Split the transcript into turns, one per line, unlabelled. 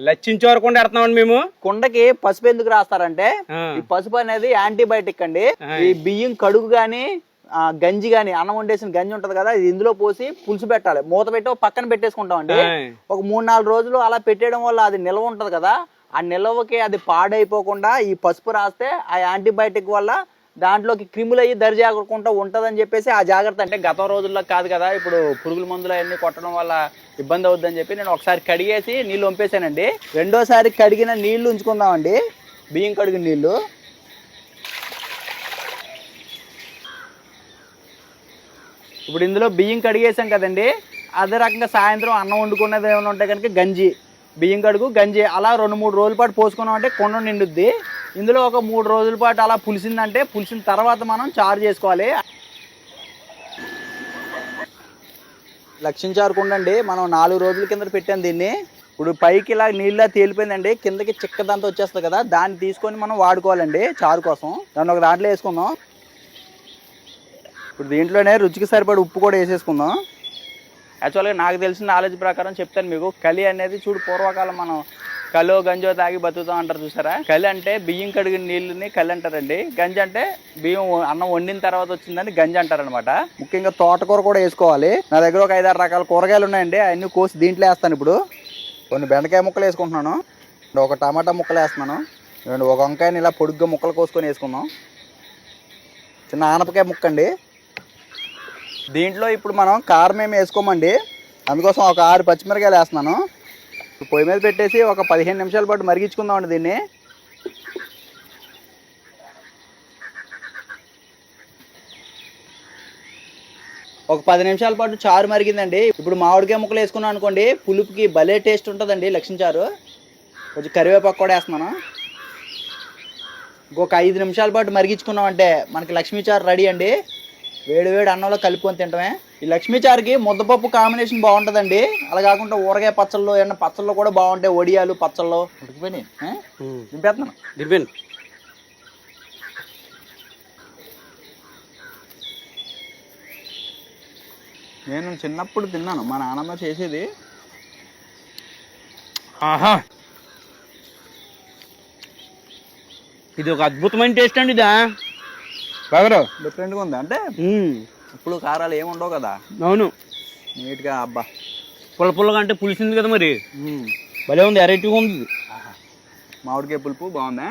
లచ్చించే వరకు ఎడుతున్నామండి మేము.
కుండకి పసుపు ఎందుకు రాస్తారంటే ఈ పసుపు అనేది యాంటీబయాటిక్ అండి. ఈ బియ్యం కడుగు గాని గంజి గాని అన్నం వండేసిన గంజి ఉంటది కదా, ఇది ఇందులో పోసి పులుసు పెట్టాలి. మూత పెట్టి పక్కన పెట్టేసుకుంటాం అండి. ఒక 3-4 రోజులు అలా పెట్టేయడం వల్ల అది నిల్వ ఉంటది కదా, ఆ నిల్వకి అది పాడైపోకుండా ఈ పసుపు రాస్తే ఆ యాంటీబయాటిక్ వల్ల దాంట్లోకి క్రిములు అయ్యి దరిజాగకుండా ఉంటదని చెప్పేసి ఆ జాగ్రత్త. అంటే గత రోజుల్లో కాదు కదా, ఇప్పుడు పురుగుల మందులు అవన్నీ కొట్టడం వల్ల ఇబ్బంది అవుద్దని చెప్పి నేను ఒకసారి కడిగేసి నీళ్ళు వంపేశానండి. రెండోసారి కడిగిన నీళ్లు ఉంచుకుందామండి, బియ్యం కడిగిన నీళ్లు. ఇప్పుడు ఇందులో బియ్యం కడిగేసాం కదండి, అదే రకంగా సాయంత్రం అన్నం వండుకునేది ఏమైనా ఉంటే కనుక గంజి, బియ్యం కడుగు గంజి అలా 2-3 రోజుల పాటు పోసుకున్నాం అంటే కుండ నిండుద్ది. ఇందులో ఒక 3 రోజుల పాటు అలా పులిసిందంటే పులిసిన తర్వాత మనం చారు చేసుకోవాలి. లక్షించారు కుండ అండి, మనం 4 రోజుల కింద పెట్టాం దీన్ని. ఇప్పుడు పైకి ఇలా నీళ్ళ తేలిపోయిందండి, కిందకి చిక్కదంతా వచ్చేస్తుంది కదా, దాన్ని తీసుకొని మనం వాడుకోవాలండి చారు కోసం. దాన్ని ఒక దాంట్లో వేసుకుందాం. ఇప్పుడు దీంట్లోనే రుచికి సరిపడి ఉప్పు కూడా వేసేసుకుందాం. యాక్చువల్గా నాకు తెలిసిన నాలెడ్జ్ ప్రకారం చెప్తాను మీకు. కలి అనేది చూడు, పూర్వకాలం మనం కలో గంజో తాగి బతుకుతాం అంటారు చూసారా. కలి అంటే బియ్యం కడిగిన నీళ్ళని కలి అంటారండి. గంజి అంటే బియ్యం అన్నం వండిన తర్వాత వచ్చిందని గంజి అంటారనమాట. ముఖ్యంగా తోటకూర కూడా వేసుకోవాలి. నా దగ్గర ఒక 5-6 రకాల కూరగాయలు ఉన్నాయండి, అవన్నీ కోసి దీంట్లో వేస్తాను. ఇప్పుడు కొన్ని బెండకాయ ముక్కలు వేసుకుంటున్నాను, ఒక టమాటా ముక్కలు వేస్తున్నాను, ఒక వంకాయని ఇలా పొడుగ్గా ముక్కలు కోసుకొని వేసుకుందాం. చిన్న ఆనపకాయ ముక్క అండి. దీంట్లో ఇప్పుడు మనం కారం ఏమి వేసుకోమండి, అందుకోసం ఒక 6 పచ్చిమిరకాయలు వేస్తున్నాను. పొయ్యి మీద పెట్టేసి ఒక 15 నిమిషాల పాటు మరిగించుకుందామండి దీన్ని. ఒక 10 నిమిషాల పాటు చారు మరిగిందండి. ఇప్పుడు మామిడికాయ ముక్కలు వేసుకున్నాం అనుకోండి, పులుపుకి భలే టేస్ట్ ఉంటుందండి లక్ష్మీ చారు. కొంచెం కరివేపాకు కూడా వేస్తున్నాను. ఇంకొక 5 నిమిషాల పాటు మరిగించుకున్నాం అంటే మనకి లక్ష్మీ చారు రెడీ అండి. వేడి వేడి అన్నంలో కలుపుకొని తింటమే. ఈ లక్ష్మీ చారుకి ముద్దపప్పు కాంబినేషన్ బాగుంటుందండి. అలా కాకుండా ఊరగాయ పచ్చళ్ళు ఏమన్నా పచ్చళ్ళు కూడా బాగుంటాయి, వడియాలు పచ్చళ్ళు. దింపేస్తున్నాను.
దింపండి.
నేను చిన్నప్పుడు తిన్నాను, మా నాన్నమ్మ చేసేది.
ఆహా, ఇది ఒక అద్భుతమైన టేస్ట్ అండి. ఇదా బాగా
డిఫరెంట్గా ఉంది. అంటే ఉప్పులు కారాలు ఏమి ఉండవు కదా.
అవును,
నీట్గా. అబ్బా,
పుల్లగా అంటే పులిసింది కదా, మరి భలే ఉంది, వెరైటీగా ఉంది.
మామిడికాయ పులుపు బాగుందా?